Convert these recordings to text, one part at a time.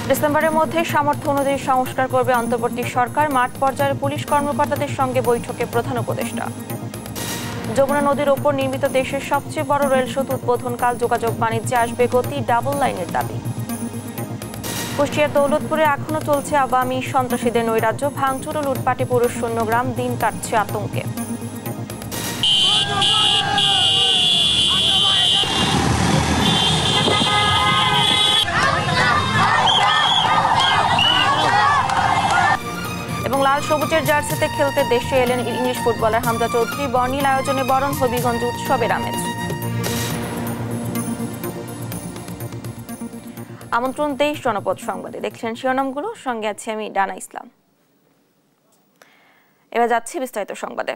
ডিসেম্বরের মধ্যে সামর্থ্য অনুযায়ী সংস্কার করবে অন্তর্বর্তী সরকার। মাঠ পর্যায়ের পুলিশ কর্মকর্তাদের সঙ্গে বৈঠকে প্রধান উপদেষ্টা। যমুনা নদীর ওপর নির্মিত দেশের সবচেয়ে বড় রেল সেতু উদ্বোধনকাল যোগাযোগ বাণিজ্যে আসবে গতি, ডাবল লাইনের দাবি। কুষ্টিয়ার দৌলতপুরে এখনো চলছে আওয়ামী সন্ত্রাসীদের নৈরাজ্য, ভাঙচুর ও লুটপাটে পুরো শূন্যগ্রাম, দিন কাটছে আতঙ্কে। এবং লাল সবুজের জার্সিতে খেলতে দেশে এলেন ইংলিশ ফুটবলার হামজা চৌধুরী। বর্ণিল আয়োজনে বরণ হবিগঞ্জ উৎসবের আমেজ। আমন্ত্রণ দেশ জনপদ সংবাদে, দেখছেন শিরোনামগুলো, সঙ্গে আছি আমি ডানা ইসলাম। এবার যাচ্ছি বিস্তারিত সংবাদে।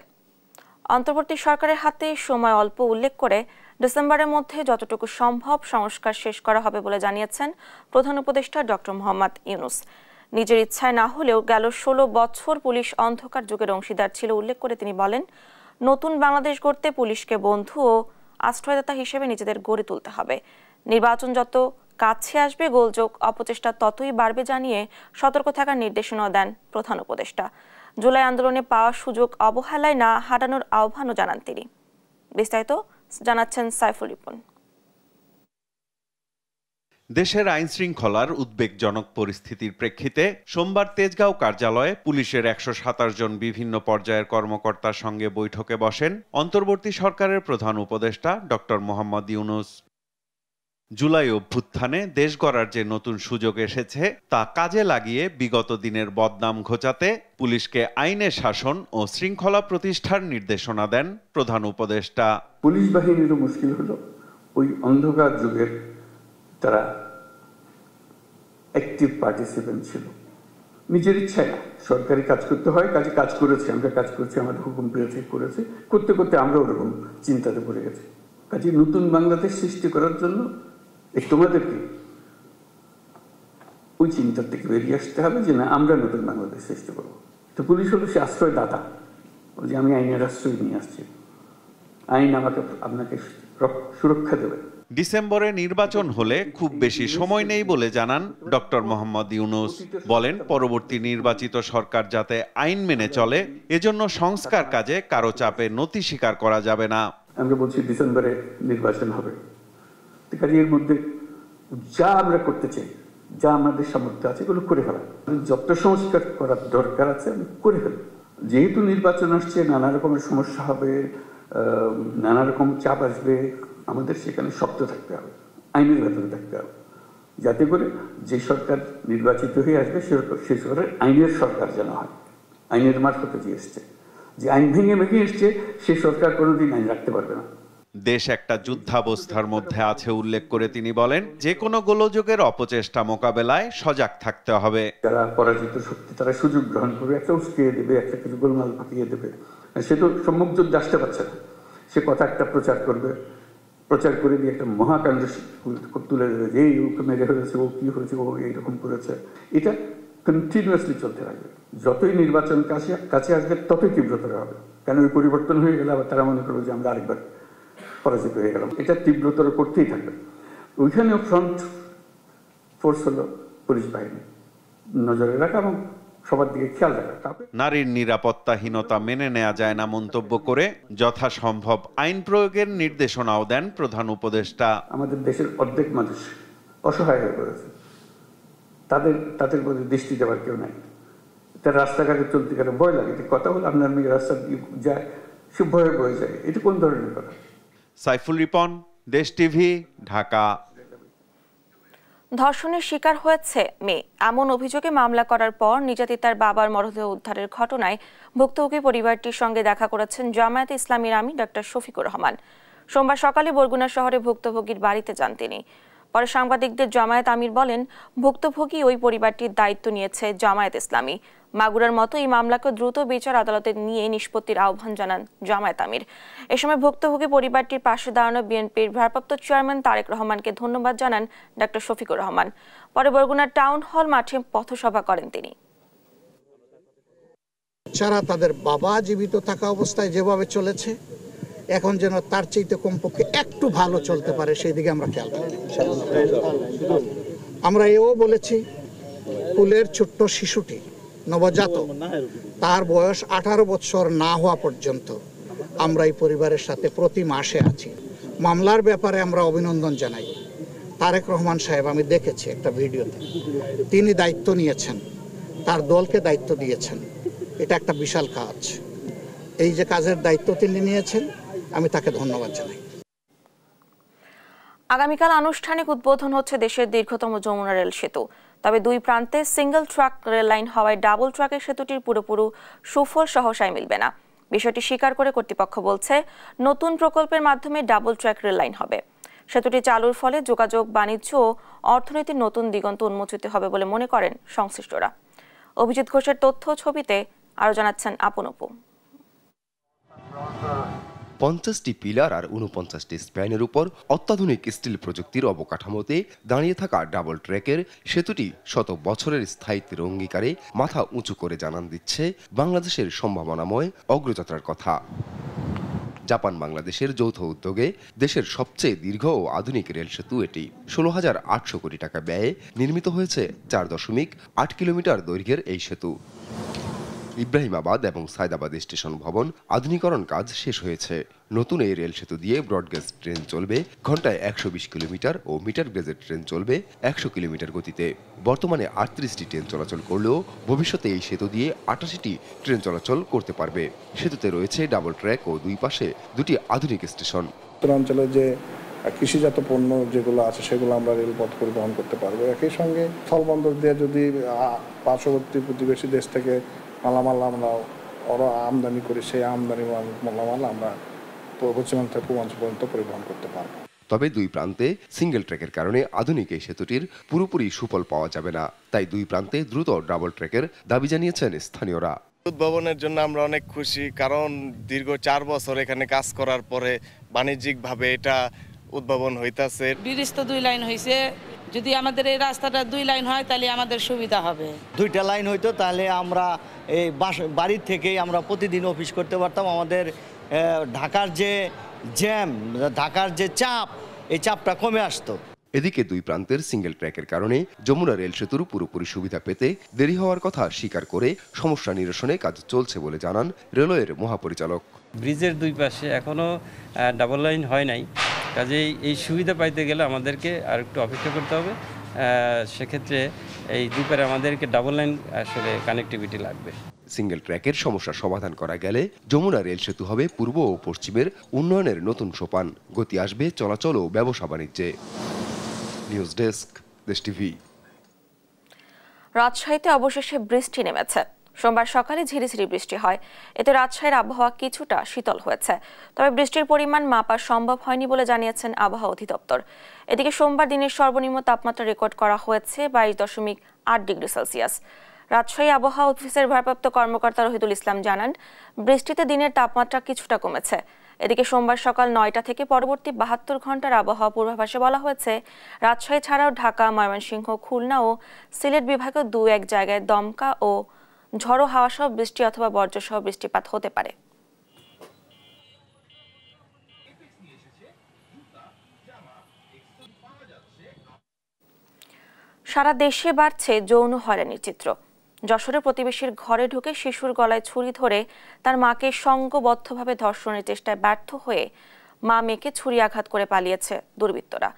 অন্তর্বর্তী সরকারের হাতে সময় অল্প উল্লেখ করে ডিসেম্বরের মধ্যে যতটুকু সম্ভব সংস্কার শেষ করা হবে বলে জানিয়েছেন প্রধান উপদেষ্টা ডক্টর মোহাম্মদ ইউনূস। নিজের ইচ্ছায় না হলেও গেল 16 বছর পুলিশ অন্ধকার যুগের অংশীদার ছিল উল্লেখ করে তিনি বলেন, নতুন বাংলাদেশ গড়তে পুলিশকে বন্ধু ও আশ্রয়দাতা হিসেবে নিজেদের গড়ে তুলতে হবে। নির্বাচন যত কাছে আসবে গোলযোগ অপচেষ্টা ততই বাড়বে জানিয়ে সতর্ক থাকার নির্দেশনা দেন প্রধান উপদেষ্টা। জুলাই আন্দোলনে পাওয়া সুযোগ অবহেলায় না হারানোর আহ্বানও জানান তিনি। বিস্তারিত জানাচ্ছেন সাইফুল রিপন। দেশের আইন শৃঙ্খলার উদ্বেগজনক পরিস্থিতির প্রেক্ষিতে সোমবার তেজগাঁও কার্যালয়ে পুলিশের 127 জন বিভিন্ন পর্যায়ের কর্মকর্তার সঙ্গে বৈঠকে বসেন অন্তর্বর্তী সরকারের প্রধান উপদেষ্টা ডক্টর মোহাম্মদ ইউনূস। জুলাই অভ্যুত্থানে দেশ গড়ার যে নতুন সুযোগ এসেছে তা কাজে লাগিয়ে বিগত দিনের বদনাম ঘোচাতে পুলিশকে আইনের শাসন ও শৃঙ্খলা প্রতিষ্ঠার নির্দেশনা দেন প্রধান উপদেষ্টা। পুলিশ বাহিনীরও মুশকিল হলো ওই অন্ধকার যুগের তারা অ্যাক্টিভ পার্টিসিপেন্ট ছিল। নিজের ইচ্ছায় না, সরকারি কাজ করতে হয়, কাজে কাজ করেছে, আমরা কাজ করছি, আমাদের হুকুম পেয়েছে, করেছে, করতে করতে আমরা ওরকম চিন্তাতে পড়ে গেছি। কাজে নতুন বাংলাদেশ সৃষ্টি করার জন্য তোমাদেরকে ওই চিন্তার থেকে বেরিয়ে আসতে হবে যে না, আমরা নতুন বাংলাদেশ সৃষ্টি করবো। তো পুলিশ হলো সে আশ্রয়দাতা, ওই যে আমি আইনের আশ্রয় নিয়ে আসছি, আইন আপনাকে সুরক্ষা দেবে। ডিসেম্বরে নির্বাচন হলে খুব বেশি সময় নেই বলে জানান ডক্টর মোহাম্মদ ইউনূস। বলেন, পরবর্তী নির্বাচিত সরকার যাতে আইন মেনে চলে এজন্য সংস্কার কাজে কারো চাপে নতি স্বীকার করা যাবে না। আমরা বলছি ডিসেম্বরে নির্বাচন হবে, কাজে এর মধ্যে যা আমরা করতে চাই, যা আমাদের সামর্থ্য আছে এগুলো করে ফেলা, যত সংস্কার করার দরকার আছে আমি করে ফেলি। যেহেতু নির্বাচন আসছে, নানা রকমের সমস্যা হবে, নানা রকম চাপ আসবে, আমাদের সেখানে শক্ত থাকতে হবে, আইনের ভেতরে থাকতে হবে, যাতে করে যে সরকার নির্বাচিত হয়ে আসবে সে সরকার আইনের সরকার যেন হয়। আইনের মারফতে যে এসছে, যে আইন ভেঙে এসছে, সে সরকার কোনোদিন আইন রাখতে পারবে না। দেশ একটা যুদ্ধাবস্থার মধ্যে আছে উল্লেখ করে তিনি বলেন, যে কোনো গোলযোগের অপচেষ্টা মোকাবেলায় সজাগ থাকতে হবে। যারা পরাজিত শক্তি তারা সুযোগ গ্রহণ করবে, একটা উস্কিয়ে দেবে, একটা কিছু গোলমাল পাকিয়ে দেবে। সে তো সম্মুখ যুদ্ধে আসতে পারছে না, সে কথা একটা প্রচার করবে, প্রচার করে দিয়ে একটা মহাকাণ্ড তুলে দেবে যে এই ওকে মেরে হয়েছে, ও কি হয়েছে, ও এইরকম করেছে। এটা কন্টিনিউয়াসলি চলতে থাকবে। যতই নির্বাচন কাছে আসবে ততই তীব্রতর হবে, কেন ওই পরিবর্তন হয়ে গেলে আবার তারা মনে করবে যে আমরা আরেকবার পরাজিত হয়ে গেলাম। এটা তীব্রতর করতেই থাকবে। ওইখানেও ফ্রন্ট ফোর্স হলো পুলিশ বাহিনী, নজরে রাখা এবং সবার দিকে খেয়াল রাখা। নারীর নিরাপত্তাহীনতা মেনে নেওয়া যায় না মন্তব্য করে যথাসম্ভব আইন প্রয়োগের নির্দেশনাও দেন প্রধান উপদেষ্টা। আমাদের দেশের অর্ধেক মানুষ অসহায় হয়ে পড়েছে, তাদের প্রতি দৃষ্টি দেওয়ার কেউ নাই। তার রাস্তাঘাটে চলতে গেলে ভয় লাগে, কথা হলো আপনার মেয়ে রাস্তা দিয়ে যায়, সে ভয়ে বয়ে যায়। এটা কোন ধরনের কথা? সাইফুল রিপন, দেশ টিভি, ঢাকা। ধর্ষণের শিকার হয়েছে মেয়ে, এমন অভিযোগে মামলা করার পর নির্যাতিতার বাবার মরদেহ উদ্ধারের ঘটনায় ভুক্তভোগী পরিবারটির সঙ্গে দেখা করেছেন জামায়াতে ইসলামীর আমির ডক্টর শফিকুর রহমান। সোমবার সকালে বরগুনা শহরে ভুক্তভোগীর বাড়িতে যান তিনি। পরে সাংবাদিকদের জামায়াত আমির বলেন, ভুক্তভোগী ওই পরিবারটির দায়িত্ব নিয়েছে জামায়াত ইসলামী। মাগুরার মতো এই মামলাকে দ্রুত বিচার আদালতে নিয়ে নিষ্পত্তির আহ্বান জানান জামায়াত আমির। এ সময় ভুক্তভোগী পরিবারটির পাশে দাঁড়ানো বিএনপির ভারপ্রাপ্ত চেয়ারম্যান তারেক রহমানকে ধন্যবাদ জানান ডক্টর শফিকুর রহমান। পরে বরগুনা টাউন হল মাঠে পথসভা করেন তিনি। যারা তাদের বাবা জীবিত থাকা অবস্থায় যেভাবে চলেছে, এখন যেন তার চাইতে কমপক্ষে একটু ভালো চলতে পারে, সেই দিকে আমরা খেয়াল রাখি। আমরা এও বলেছি, কুলের ছোট্ট শিশুটি নবজাতক, তার বয়স 18 বছর না হওয়া পর্যন্ত আমরা এই পরিবারের সাথে প্রতি মাসে আছি। মামলার ব্যাপারে আমরা অভিনন্দন জানাই। তারেক রহমান সাহেব, আমি দেখেছি একটা ভিডিওতে, তিনি দায়িত্ব নিয়েছেন, তার দলকে দায়িত্ব দিয়েছেন। এটা একটা বিশাল কাজ। এই যে কাজের দায়িত্ব তিনি নিয়েছেন, আমি তাকে ধন্যবাদ জানাই। আগামীকাল আনুষ্ঠানিক উদ্বোধন হচ্ছে দেশের দীর্ঘতম যমুনা রেল সেতু। তবে দুই প্রান্তে সিঙ্গেল ট্র্যাক রেল লাইন হওয়ায় ডাবল ট্র্যাকের সেতুটির পুরোপুরি সুফল সহসায় মিলবে না। বিষয়টি স্বীকার করে কর্তৃপক্ষ বলছে, নতুন প্রকল্পের মাধ্যমে ডাবল ট্র্যাক রেল লাইন হবে। সেতুটি চালুর ফলে যোগাযোগ, বাণিজ্য ও অর্থনীতির নতুন দিগন্ত উন্মোচিত হবে বলে মনে করেন সংশ্লিষ্টরা। অভিজিৎ ঘোষের তথ্য ছবিতে আরো জানাচ্ছেন আপন অপু। 50টি পিলার আর 49টি স্প্যানের উপর অত্যাধুনিক স্টিল প্রযুক্তির অবকাঠামোতে দাঁড়িয়ে থাকা ডাবল ট্র্যাকের সেতুটি শত বছরের স্থায়িত্বের অঙ্গীকারে মাথা উঁচু করে জানান দিচ্ছে বাংলাদেশের সম্ভাবনাময় অগ্রযাত্রার কথা। জাপান বাংলাদেশের যৌথ উদ্যোগে দেশের সবচেয়ে দীর্ঘ ও আধুনিক রেল সেতু এটি। 16,800 কোটি টাকা ব্যয়ে নির্মিত হয়েছে 4.8 কিলোমিটার দৈর্ঘ্যের এই সেতু। ইব্রাহিমাবাদ এবং সায়দাবাদ স্টেশন ভবন আধুনিকরণ কাজ শেষ হয়েছে। নতুন এই রেল সেতু দিয়ে ব্রডগেজ ট্রেন চলবে ঘন্টায় 120 কিলোমিটার ও মিটার গেজের ট্রেন চলবে 100 কিলোমিটার গতিতে। বর্তমানে 38টি ট্রেন চলাচল করলেও ভবিষ্যতে এই সেতু দিয়ে 88টি ট্রেন চলাচল করতে পারবে। সেতুতে রয়েছে ডাবল ট্র্যাক ও দুই পাশে দুটি আধুনিক স্টেশন। অঞ্চলে যে কৃষিজাত পণ্য যেগুলো আছে সেগুলো আমরা রেলপথ পরিবহন করতে পারবো। একই সঙ্গে স্থলবন্দর দিয়ে যদি পার্শ্ববর্তী প্রতিবেশী দেশ থেকে মালামাল আমরা আমদানি করি, সেই আমদানি মালামাল আমরা পশ্চিমাঞ্চল থেকে পূর্বাঞ্চল পর্যন্ত পরিবহন করতে পারবো। তবে দুই প্রান্তে সিঙ্গেল ট্র্যাকের কারণে আধুনিক এই সেতুটির পুরোপুরি সুফল পাওয়া যাবে না। তাই দুই প্রান্তে দ্রুত ডাবল ট্র্যাকের দাবি জানিয়েছেন স্থানীয়রা। উদ্ভাবনের জন্য আমরা অনেক খুশি, কারণ দীর্ঘ 4 বছর এখানে কাজ করার পরে বাণিজ্যিকভাবে এটা উদ্ভাবন হইতাছে। ব্রিজ তো 2 লাইন হয়েছে, যদি আমাদের এই রাস্তাটা 2 লাইন হয় তাহলে আমাদের সুবিধা হবে। 2টা লাইন হইতো তাহলে আমরা এই বাড়ির থেকেই আমরা প্রতিদিন অফিস করতে পারতাম। আমাদের ঢাকার যে জ্যাম, ঢাকার যে চাপ, এই চাপটা কমে আসতো। এদিকে দুই প্রান্তের সিঙ্গেল ট্র্যাকের কারণে যমুনা রেল সেতুর পুরোপুরি সুবিধা পেতে দেরি হওয়ার কথা স্বীকার করে সমস্যা নিরসনে কাজ চলছে বলে জানান রেলওয়ের মহাপরিচালক। ব্রিজের দুই পাশে এখনো ডাবল লাইন হয় নাই, কাজেই এই সুবিধা পাইতে গেলে আমাদেরকে আর একটু অপেক্ষা করতে হবে। সেক্ষেত্রে এই দুই পারে আমাদেরকে ডাবল লাইন আসলে কানেক্টিভিটি লাগবে। সিঙ্গেল ট্র্যাকের সমস্যা সমাধান করা গেলে যমুনা রেল সেতু হবে পূর্ব ও পশ্চিমের উন্নয়নের নতুন সোপান। গতি আসবে চলাচল ও ব্যবসা বাণিজ্যে। নিউজ ডেস্ক, দেশ টিভি। রাজশাহীতে অবশেষে বৃষ্টি নেমেছে। সোমবার সকালে ঝিরিঝিরি বৃষ্টি হয়, এতে রাজশাহীর আবহাওয়া কিছুটা শীতল হয়েছে। তবে বৃষ্টির পরিমাণ মাপা সম্ভব হয়নি বলে জানিয়েছেন আবহাওয়া অধিদপ্তর। এদিকে সোমবার দিনের সর্বনিম্ন তাপমাত্রা রেকর্ড করা হয়েছে 22.8 ডিগ্রি সেলসিয়াস। রাজশাহী আবহাওয়া অফিসের ভারপ্রাপ্ত কর্মকর্তা রহিদুল ইসলাম জানান, বৃষ্টিতে দিনের তাপমাত্রা কিছুটা কমেছে। এদিকে সোমবার সকাল 9টা থেকে পরবর্তী 72 ঘন্টার আবহাওয়া পূর্বাভাসে বলা হয়েছে, রাজশাহী ছাড়াও ঢাকা, ময়মনসিংহ, খুলনা ও সিলেট বিভাগেও 2-1 জায়গায় দমকা ও ঝড়ো হাওয়া সহ বৃষ্টি অথবা বজ্রসহ বৃষ্টিপাত হতে পারে। সারা দেশে বাড়ছে যৌন হয়রানির চিত্র। যশোরে প্রতিবেশীর ঘরে ঢুকে শিশুর গলায় ছুরি ধরে তার মাকে সংঘবদ্ধভাবে ধর্ষণের চেষ্টায় ব্যর্থ হয়ে মা মেয়েকে ছুরি আঘাত করে পালিয়েছে দুর্বৃত্তরা।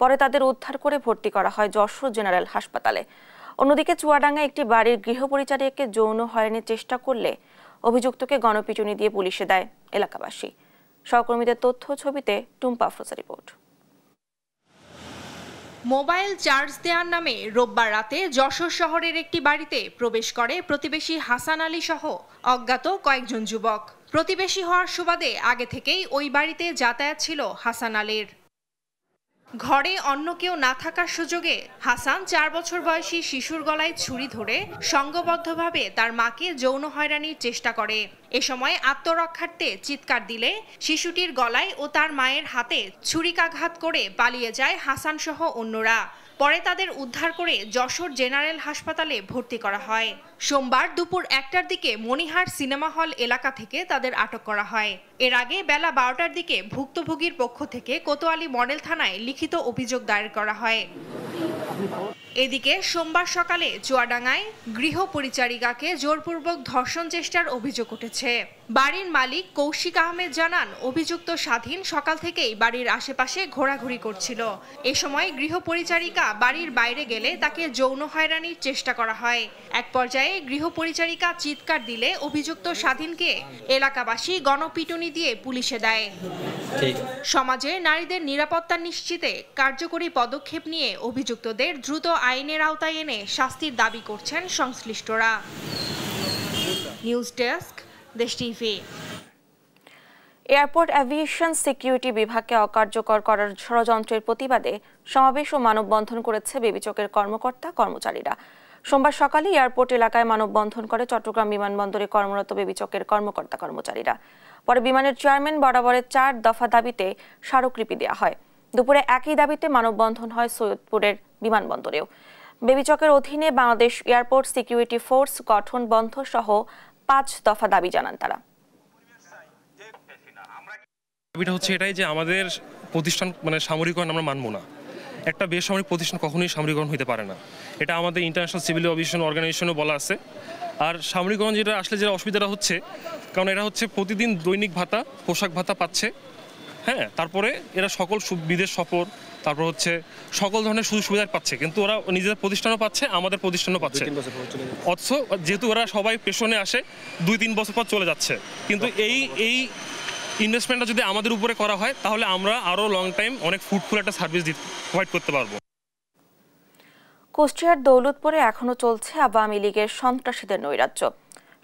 পরে তাদের উদ্ধার করে ভর্তি করা হয় যশোর জেনারেল হাসপাতালে। অন্যদিকে চুয়াডাঙ্গায় একটি বাড়ির গৃহপরিচারিকাকে যৌন হয়রানির চেষ্টা করলে অভিযুক্তকে গণপিটুনি দিয়ে পুলিশে দেয় এলাকাবাসী। সহকর্মীদের তথ্য ছবিতে Tumpa Afroza report. Mobile charge দেওয়ার নামে রোববার রাতে যশোর শহরের একটি বাড়িতে প্রবেশ করে প্রতিবেশী হাসান আলী সহ অজ্ঞাত কয়েকজন যুবক। প্রতিবেশী হওয়ার সুবাদে আগে থেকেই ওই বাড়িতে যাতায়াত ছিল হাসান আলীর। ঘরে অন্য কেউ না থাকার সুযোগে হাসান 4 বছর বয়সী শিশুর গলায় ছুরি ধরে সংঘবদ্ধভাবে তার মাকে যৌন হয়রানির চেষ্টা করে। এ সময় আত্মরক্ষার্থে চিৎকার দিলে শিশুটির গলায় ও তার মায়ের হাতে ছুরিকাঘাত করে পালিয়ে যায় হাসান সহ অন্যরা। পরে তাদের উদ্ধার করে যশোর জেনারেল হাসপাতালে ভর্তি করা হয়। সোমবার দুপুর 1টার দিকে মনিহার সিনেমা হল এলাকা থেকে তাদের আটক করা হয়। এর আগে বেলা 12টার দিকে ভুক্তভোগীর পক্ষ থেকে কোতোয়ালি মডেল থানায় লিখিত অভিযোগ দায়ের করা হয়। এদিকে সোমবার সকালে চুয়াডাঙ্গায় গৃহ পরিচারিকাকে জোরপূর্বক ধর্ষণ চেষ্টার অভিযোগ উঠেছে। বাড়ির মালিক কৌশিক আহমেদ জানান, অভিযুক্ত স্বাধীন সকাল থেকেই বাড়ির আশেপাশে ঘোরাঘুরি করছিল। এ সময় গৃহ পরিচারিকা বাড়ির বাইরে গেলে তাকে যৌন হয়রানির চেষ্টা করা হয়। এক পর্যায়ে গৃহ পরিচারিকা চিৎকার দিলে অভিযুক্ত স্বাধীনকে এলাকাবাসী গণপিটুনি দিয়ে পুলিশে দেয়। সমাজে নারীদের নিরাপত্তা নিশ্চিতে কার্যকরী পদক্ষেপ নিয়ে অভিযুক্তদের দ্রুত আইনের আওতায় এনে শাস্তির দাবি করছেন সংশ্লিষ্টরা। নিউজ ডেস্ক, দেশ টিভি। এয়ারপোর্ট অ্যাভিয়েশন সিকিউরিটি বিভাগকে অকার্যকর করার ষড়যন্ত্রের প্রতিবাদে সমাবেশ ও মানববন্ধন করেছে বেবিচকের কর্মকর্তা কর্মচারীরা। সোমবার সকালে এয়ারপোর্ট এলাকায় মানববন্ধন করে চট্টগ্রাম বিমানবন্দরে কর্মরত বেবিচকের কর্মকর্তা কর্মচারীরা। পরে বিমানের চেয়ারম্যান বরাবরের 4 দফা দাবিতে স্মারকলিপি দেওয়া হয়। দুপুরে একই দাবিতে মানববন্ধন হয় সৈয়দপুরের বিমানবন্দরেও। বেবিচকের অধীনে বাংলাদেশ এয়ারপোর্ট সিকিউরিটি ফোর্স গঠন বন্ধ সহ 5 দফা দাবি জানান তারা। দাবিটা হচ্ছে এটাই যে আমাদের প্রতিষ্ঠান সামরিকরণ আমরা মানব না। একটা বেসামরিক প্রতিষ্ঠান কখনোই সামরিকরণ হতে পারে না। এটা আমাদের ইন্টারন্যাশনাল সিভিল এভিয়েশন অর্গানাইজেশনও বলা আছে। আর সামরিকরণ যেটা আসলে যে অসুবিধাটা হচ্ছে, কারণ এরা হচ্ছে প্রতিদিন দৈনিক ভাতা, পোশাক ভাতা পাচ্ছে। হ্যাঁ, তারপরে এরা সকল বিদেশ সফর, তারপর হচ্ছে সকল ধরনের সুযোগ সুবিধা পাচ্ছে, কিন্তু ওরা নিজেদের প্রতিষ্ঠানও পাচ্ছে, আমাদের প্রতিষ্ঠানও পাচ্ছে। অথচ যেহেতু ওরা সবাই পেশনে আসে 2-3 বছর পর চলে যাচ্ছে, কিন্তু এই ইনভেস্টমেন্টটা যদি আমাদের উপরে করা হয় তাহলে আমরা আরও লং টাইম অনেক ফ্রুটফুল একটা সার্ভিস প্রোভাইড করতে পারবো। কুষ্টিয়ার দৌলতপুরে এখনো চলছে আওয়ামী লীগের সন্ত্রাসীদের নৈরাজ্য।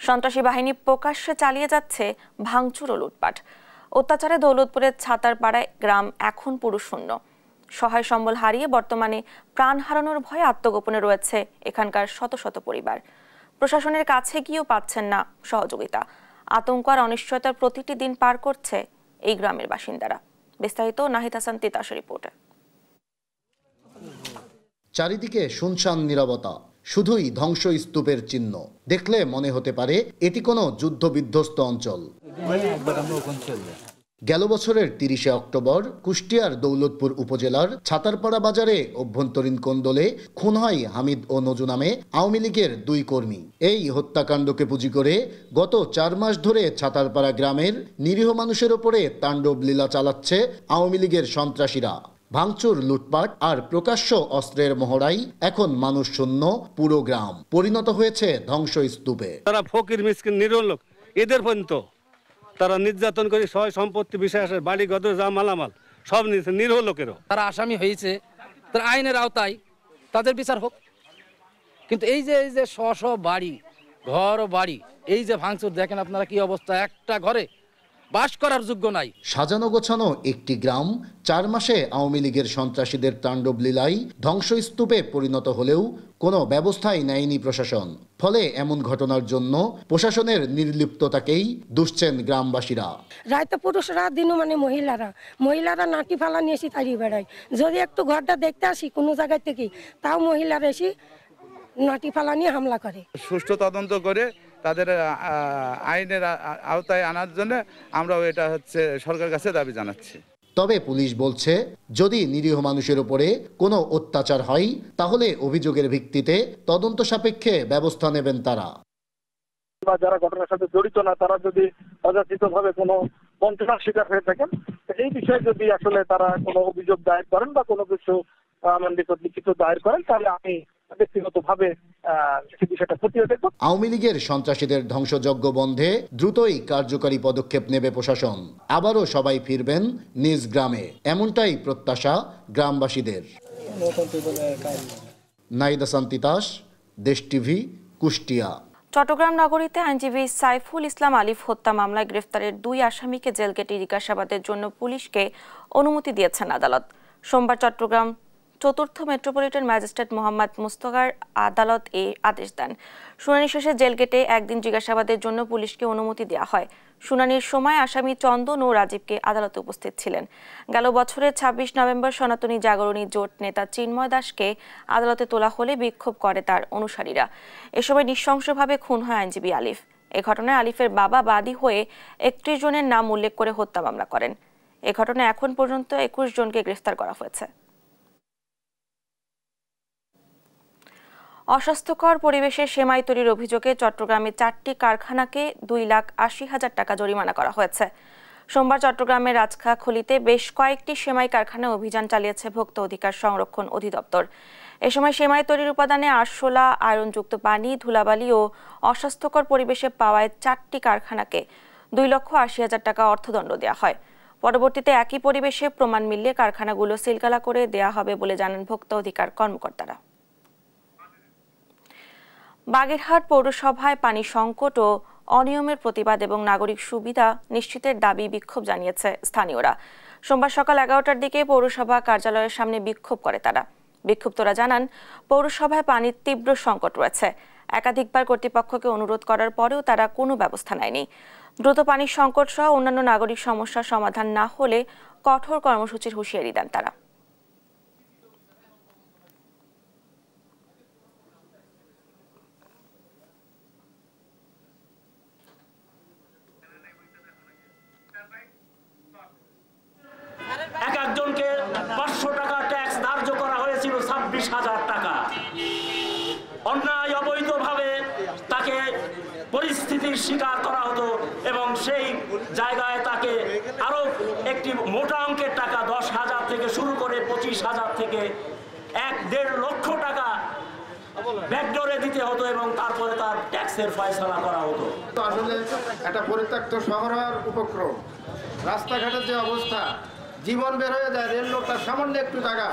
সন্ত্রাসী বাহিনী প্রকাশ্যে চালিয়ে যাচ্ছে ভাঙচুর ও লুটপাট। অত্যাচারে দৌলতপুরের ছাতারপাড়ায় গ্রাম এখন পুরুষশূন্য। সহায় সম্বল হারিয়ে বর্তমানে প্রাণ হারানোর ভয়ে আত্মগোপনে রয়েছে এখানকার শত শত পরিবার। প্রশাসনের কাছে গিয়েও পাচ্ছেন না সহযোগিতা। আতঙ্ক আর অনিশ্চয়তার প্রতিটি দিন পার করছে এই গ্রামের বাসিন্দারা। বিস্তারিত নাহিদ হাসান তিতাসের রিপোর্টে। চারিদিকে শুনশান নীরবতা, শুধুই ধ্বংসস্তূপের চিহ্ন। দেখলে মনে হতে পারে এটি কোনো যুদ্ধ বিধ্বস্ত অঞ্চল। গেল বছরের 30শে অক্টোবর কুষ্টিয়ার দৌলতপুর উপজেলার ছাতারপাড়া বাজারে অভ্যন্তরীণ কোন্দলে খুন হয় হামিদ ও নজু নামে আওয়ামী লীগের 2 কর্মী। এই হত্যাকাণ্ডকে পুঁজি করে গত 4 মাস ধরে ছাতারপাড়া গ্রামের নিরীহ মানুষের ওপরে তাণ্ডব লীলা চালাচ্ছে আওয়ামী লীগের সন্ত্রাসীরা। ভাঙচুর, লুটপাট আর প্রকাশ্য অস্ত্রের মহড়ায় এখন মানুষ শূন্য পুরো গ্রাম পরিণত হয়েছে ধ্বংসস্তূপে। তারা ফকির মিসকিন নিরীহ লোক, এদের পর্যন্ত তারা নির্যাতন করে সয় সম্পত্তি বিষয় আসে, বাড়ি গদ যা মালামাল সব নিয়েছে নিরীহ লোকেরও। তারা আসামি হয়েছে, তারা আইনের আওতায় তাদের বিচার হোক। কিন্তু এই যে স্ব বাড়ি, ঘর ও বাড়ি, এই যে ভাঙচুর, দেখেন আপনারা কি অবস্থা, একটা ঘরে বাস করার যোগ্য নাই। সাজানো গোছানো একটি গ্রাম 4 মাসে আওয়ামী লীগের সন্ত্রাসীদের তাণ্ডব লীলায় ধ্বংসস্তূপে পরিণত হলেও কোনো ব্যবস্থাই নেয়নি প্রশাসন। ফলে এমন ঘটনার জন্য প্রশাসনের নির্লিপ্ততাকেই দুষছেন গ্রামবাসীরা। রায়তো পুরুষরা, দিনও মহিলারা নাটি ফালা নিয়ে এসে তাড়িয়ে বেড়ায়। যদি একটু ঘরটা দেখতে আসি কোনো জায়গায় থেকে, তাও মহিলারা এসে নাটি ফালা নিয়ে হামলা করে। সুষ্ঠু তদন্ত করে তাদের আইনের আওতায় আনার জন্য আমরাও এটা সরকারের কাছে দাবি জানাচ্ছি। তবে পুলিশ বলছে, যদি নিরীহ মানুষের উপরে কোনো অত্যাচার হয় তাহলে অভিযোগের ভিত্তিতে তদন্ত সাপেক্ষে ব্যবস্থা নেবেন তারা। যারা ঘটনার সাথে জড়িত না, তারা যদি অযাচিতভাবে কোনো বঞ্চনার শিকার হয়ে থাকেন, এই বিষয়ে যদি আসলে তারা কোনো অভিযোগ দায়ের করেন বা কোনো কিছু আমার নিকট লিখিত দায়ের করেন, তাহলে আমি ব্যক্তিগতভাবে বিষয়টা খতিয়ে দেখব। আওয়ামী লীগের সন্ত্রাসীদের ধ্বংসযজ্ঞ বন্ধে দ্রুতই কার্যকরী পদক্ষেপ নেবে প্রশাসন। আবারও সবাই ফিরবেন নিজ গ্রামে, এমনটাই প্রত্যাশা গ্রামবাসীদের। নাহিদ হাসান তিতাস, দেশ টিভি, কুষ্টিয়া। চট্টগ্রাম নগরীতে আইনজীবী সাইফুল ইসলাম আলিফ হত্যা মামলায় গ্রেফতারের 2 আসামিকে জেল গেটে জিজ্ঞাসাবাদের জন্য পুলিশকে অনুমতি দিয়েছেন আদালত। সোমবার চট্টগ্রাম চতুর্থ মেট্রোপলিটন ম্যাজিস্ট্রেট মোহাম্মদ মুস্তফার আদালত এই আদেশ দেন। শুনানি শেষে জেল গেটে একদিন জিজ্ঞাসাবাদের জন্য পুলিশকে অনুমতি দেওয়া হয়। শুনানির সময় আসামি চন্দন ও রাজীবকে আদালতে উপস্থিত ছিলেন। গেল বছরের ২৬ নভেম্বর সনাতনী জাগরণী জোট নেতা চিন্ময় দাসকে আদালতে তোলা হলে বিক্ষোভ করে তার অনুসারীরা। এ সময় নৃশংসভাবে খুন হয় আইনজীবী আলিফ। এ ঘটনায় আলিফের বাবা বাদী হয়ে ৩১ জনের নাম উল্লেখ করে হত্যা মামলা করেন। এ ঘটনায় এখন পর্যন্ত ২১ জনকে গ্রেফতার করা হয়েছে। অস্বাস্থ্যকর পরিবেশে সেমাই তৈরির অভিযোগে চট্টগ্রামে ৪টি কারখানাকে ২,৮০,০০০ টাকা জরিমানা করা হয়েছে। সোমবার চট্টগ্রামের রাজখাখলিতে বেশ কয়েকটি সেমাই কারখানায় অভিযান চালিয়েছে ভোক্তা অধিকার সংরক্ষণ অধিদপ্তর। এ সময় সেমাই তৈরির উপাদানে আরশোলা, আয়রনযুক্ত পানি, ধুলাবালি ও অস্বাস্থ্যকর পরিবেশে পাওয়ায় ৪টি কারখানাকে ২,৮০,০০০ টাকা অর্থদণ্ড দেওয়া হয়। পরবর্তীতে একই পরিবেশে প্রমাণ মিললে কারখানাগুলো সিলগালা করে দেওয়া হবে বলে জানান ভোক্তা অধিকার কর্মকর্তারা। বাগেরহাট পৌরসভায় পানি সংকট ও অনিয়মের প্রতিবাদ এবং নাগরিক সুবিধা নিশ্চিতের দাবি বিক্ষোভ জানিয়েছে স্থানীয়রা। সোমবার সকাল ১১টার দিকে পৌরসভা কার্যালয়ের সামনে বিক্ষোভ করে তারা। বিক্ষুব্ধরা জানান, পৌরসভায় পানির তীব্র সংকট রয়েছে। একাধিকবার কর্তৃপক্ষকে অনুরোধ করার পরেও তারা কোনো ব্যবস্থা নেয়নি। দ্রুত পানির সংকট সহ অন্যান্য নাগরিক সমস্যার সমাধান না হলে কঠোর কর্মসূচির হুঁশিয়ারি দেন তারা। এক একজনকে ৫০০ টাকা ট্যাক্স ধার্য করা হয়েছিল ২৬,০০০ টাকা। অন্যায় অবৈধভাবে তাকে পরিস্থিতির শিকার করা হতো এবং সেই জায়গায় তাকে আরো একটি মোটা অঙ্কের টাকা ১০,০০০ থেকে শুরু করে ২৫,০০০ থেকে ১.৫ লক্ষ টাকা ব্যাকডোরে দিতে হতো এবং তারপরে তার ট্যাক্সের ফয়সালা করা হতো। আসলে একটা পরিত্যক্ত শহর হওয়ার উপক্রম, রাস্তাঘাটের যে অবস্থা, জীবন বের হয়ে যায়। রেল রোডটা সামান্য একটু জায়গা,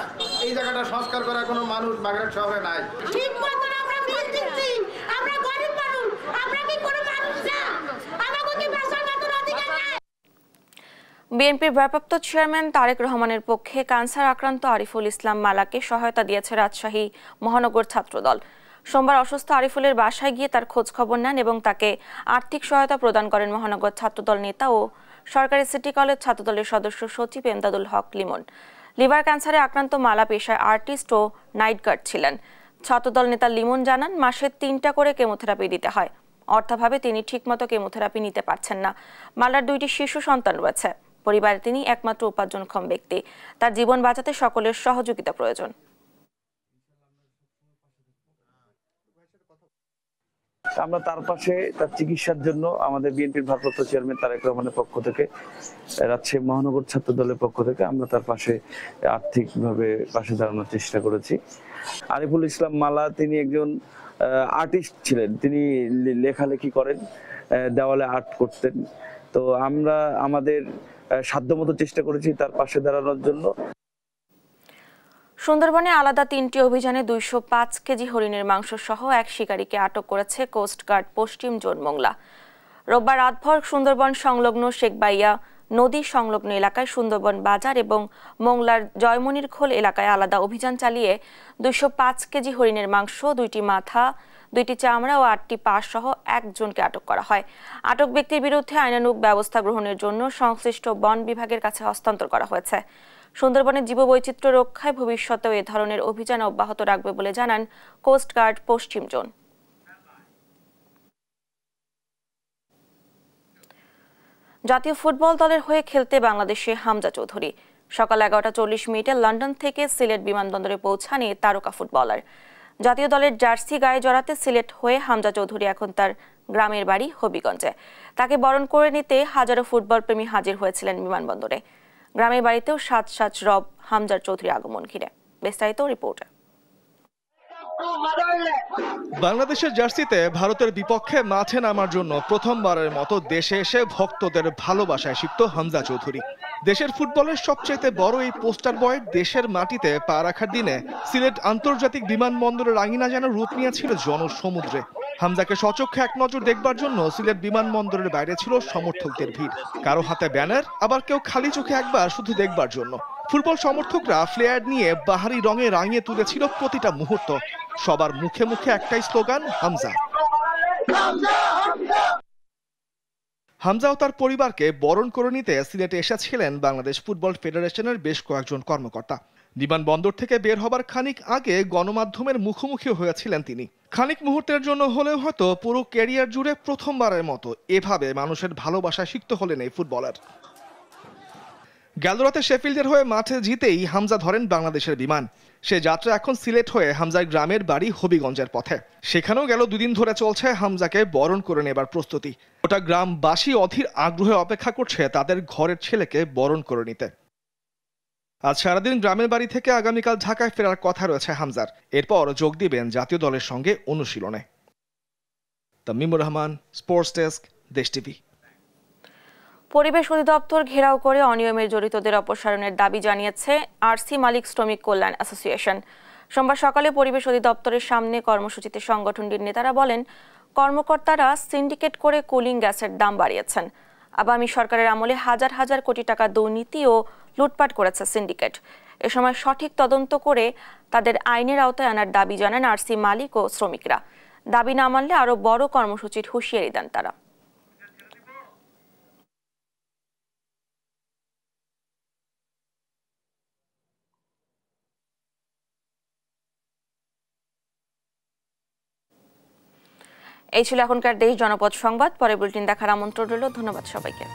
এই জায়গাটা সংস্কার করার কোনো মানুষ বাগেরহাট শহরে নাই। ঠিক মতন আমরা বিল দিচ্ছি, আমরা গরিব মানুষ, আমরা কি কোনো মানুষ না? আমাকে কি বাঁচার মতন অধিকার নাই? বিএনপির ভারপ্রাপ্ত চেয়ারম্যান তারেক রহমানের পক্ষে ক্যান্সার আক্রান্ত আরিফুল ইসলাম মালাকে সহায়তা দিয়েছে রাজশাহী মহানগর ছাত্রদল। সোমবার অসুস্থ আরিফুলের বাসায় গিয়ে তার খোঁজ খবর নেন এবং তাকে আর্থিক সহায়তা প্রদান করেন মহানগর ছাত্রদল নেতা ও সরকারি সিটি কলেজ ছাত্রদলের সদস্য সচিব এমদাদুল হক লিমন। লিভার ক্যান্সারে আক্রান্ত মালা পেশায় আর্টিস্ট ও নাইট গার্ড ছিলেন। ছাত্রদল নেতা লিমন জানান, মাসে ৩টা করে কেমোথেরাপি দিতে হয়। অর্থাভাবে তিনি ঠিকমতো কেমোথেরাপি নিতে পারছেন না। মালার 2টি শিশু সন্তান রয়েছে। পরিবারে তিনি একমাত্র উপার্জনক্ষম ব্যক্তি। তার জীবন বাঁচাতে সকলের সহযোগিতা প্রয়োজন। আমরা তার পাশে তার চিকিৎসার জন্য আমাদের বিএনপির ভারপ্রাপ্ত চেয়ারম্যান তারেক রহমানের পক্ষ থেকে, রাজশাহী মহানগর ছাত্র দলের পক্ষ থেকে আমরা তার পাশে আর্থিকভাবে পাশে দাঁড়ানোর চেষ্টা করেছি। আরিফুল ইসলাম মালা তিনি একজন আর্টিস্ট ছিলেন। তিনি লেখালেখি করেন, দেওয়ালে আর্ট করতেন। তো আমরা আমাদের সাধ্যমতো চেষ্টা করেছি তার পাশে দাঁড়ানোর জন্য। সুন্দরবনে আলাদা 3টি অভিযানে 205 কেজি হরিণের মাংস সহ এক শিকারীকে আটক করেছে কোস্টগার্ড পশ্চিম জোন মোংলা। রোববার রাতভর সুন্দরবন সংলগ্ন শেখবাইয়া নদী সংলগ্ন এলাকায় সুন্দরবন বাজার এবং মোংলার জয়মনির খোল এলাকায় আলাদা অভিযান চালিয়ে 205 কেজি হরিণের মাংস, 2টি মাথা, 2টি চামড়া ও 8টি পা সহ একজনকে আটক করা হয়। আটক ব্যক্তির বিরুদ্ধে আইনানুগ ব্যবস্থা গ্রহণের জন্য সংশ্লিষ্ট বন বিভাগের কাছে হস্তান্তর করা হয়েছে। সুন্দরবনের জীববৈচিত্র্য রক্ষায় ভবিষ্যতেও এ ধরনের অভিযান অব্যাহত রাখবে বলে জানান কোস্টগার্ড পশ্চিম জোন। জাতীয় ফুটবল দলের হয়ে খেলতে বাংলাদেশে হামজা চৌধুরী। সকাল 11:40 লন্ডন থেকে সিলেট বিমানবন্দরে পৌঁছান এই তারকা ফুটবলার। জাতীয় দলের জার্সি গায়ে জড়াতে সিলেট হয়ে হামজা চৌধুরী এখন তার গ্রামের বাড়ি হবিগঞ্জে। তাকে বরণ করে নিতে হাজারো ফুটবল প্রেমী হাজির হয়েছিলেন বিমানবন্দরে। গ্রামের বাড়িতেও সাজ সাজ রব হামজা চৌধুরীর আগমন ঘিরে। বিস্তারিত রিপোর্টে। বাংলাদেশের জার্সিতে ভারতের বিপক্ষে মাঠে নামার জন্য প্রথমবারের মতো দেশে এসে ভক্তদের ভালোবাসায় সিক্ত হামজা চৌধুরী। দেশের ফুটবলের সবচেয়ে বড় এই পোস্টার বয় দেশের মাটিতে পা রাখার দিনে সিলেট আন্তর্জাতিক বিমানবন্দরের আঙিনা যেন রূপ নিয়েছিল জনসমুদ্রে। হামজাকে সচক্ষে এক নজর দেখবার জন্য সিলেট বিমানবন্দরের বাইরে ছিল সমর্থকদের ভিড়। কারো হাতে ব্যানার, আবার কেউ খালি চোখে একবার শুধু দেখবার জন্য। ফুটবল সমর্থকরা ফ্লেয়ার নিয়ে বাহারি রঙে রাঙিয়ে তুলেছিল প্রতিটা মুহূর্ত। সবার মুখে মুখে একটাই স্লোগান, হামজা। হামজা ও তার পরিবারকে বরণ করে নিতে সিলেটে এসেছিলেন বাংলাদেশ ফুটবল ফেডারেশনের বেশ কয়েকজন কর্মকর্তা। বিমানবন্দর থেকে বের হবার খানিক আগে গণমাধ্যমের মুখোমুখি হয়েছিলেন তিনি। খানিক মুহূর্তের জন্য হলেও হয়তো পুরো ক্যারিয়ার জুড়ে প্রথমবারের মতো এভাবে মানুষের ভালোবাসা শিখতে হলেন এই ফুটবলার। গেল রাতে শেফিল্ডের হয়ে মাঠে জিতেই হামজা ধরেন বাংলাদেশের বিমান। সে যাত্রা এখন সিলেট হয়ে হামজার গ্রামের বাড়ি হবিগঞ্জের পথে। সেখানেও গেল 2 দিন ধরে চলছে হামজাকে বরণ করে নেবার প্রস্তুতি। ওটা গ্রামবাসী অধীর আগ্রহে অপেক্ষা করছে তাদের ঘরের ছেলেকে বরণ করে নিতে। আজ সারাদিন গ্রামের বাড়ি থেকে আগামীকাল ঢাকায় ফেরার কথা রয়েছে হামজার। এরপর যোগ দিবেন জাতীয় দলের সঙ্গে অনুশীলনে। তামিমুর রহমান, স্পোর্টস ডেস্ক, দেশ টিভি। পরিবেশ অধিদপ্তর ঘেরাও করে অনিয়মে জড়িতদের অপসারণের দাবি জানিয়েছে আরসি মালিক শ্রমিক কল্যাণ অ্যাসোসিয়েশন। সোমবার সকালে পরিবেশ অধিদপ্তরের সামনে কর্মসূচিতে সংগঠনটির নেতারা বলেন, কর্মকর্তারা সিন্ডিকেট করে কুলিং গ্যাসের দাম বাড়িয়েছেন। আওয়ামী সরকারের আমলে হাজার হাজার কোটি টাকা দুর্নীতি ও লুটপাট করেছে সিন্ডিকেট। এ সময় সঠিক তদন্ত করে তাদের আইনের আওতায় আনার দাবি জানান আরসি মালিক ও শ্রমিকরা। দাবি না মানলে আরও বড় কর্মসূচির হুঁশিয়ারি দেন তারা। এই ছিল এখনকার দেশ জনপদ সংবাদ। পরে বুলেটিন দেখার আমন্ত্রণ রইল। ধন্যবাদ সবাইকে।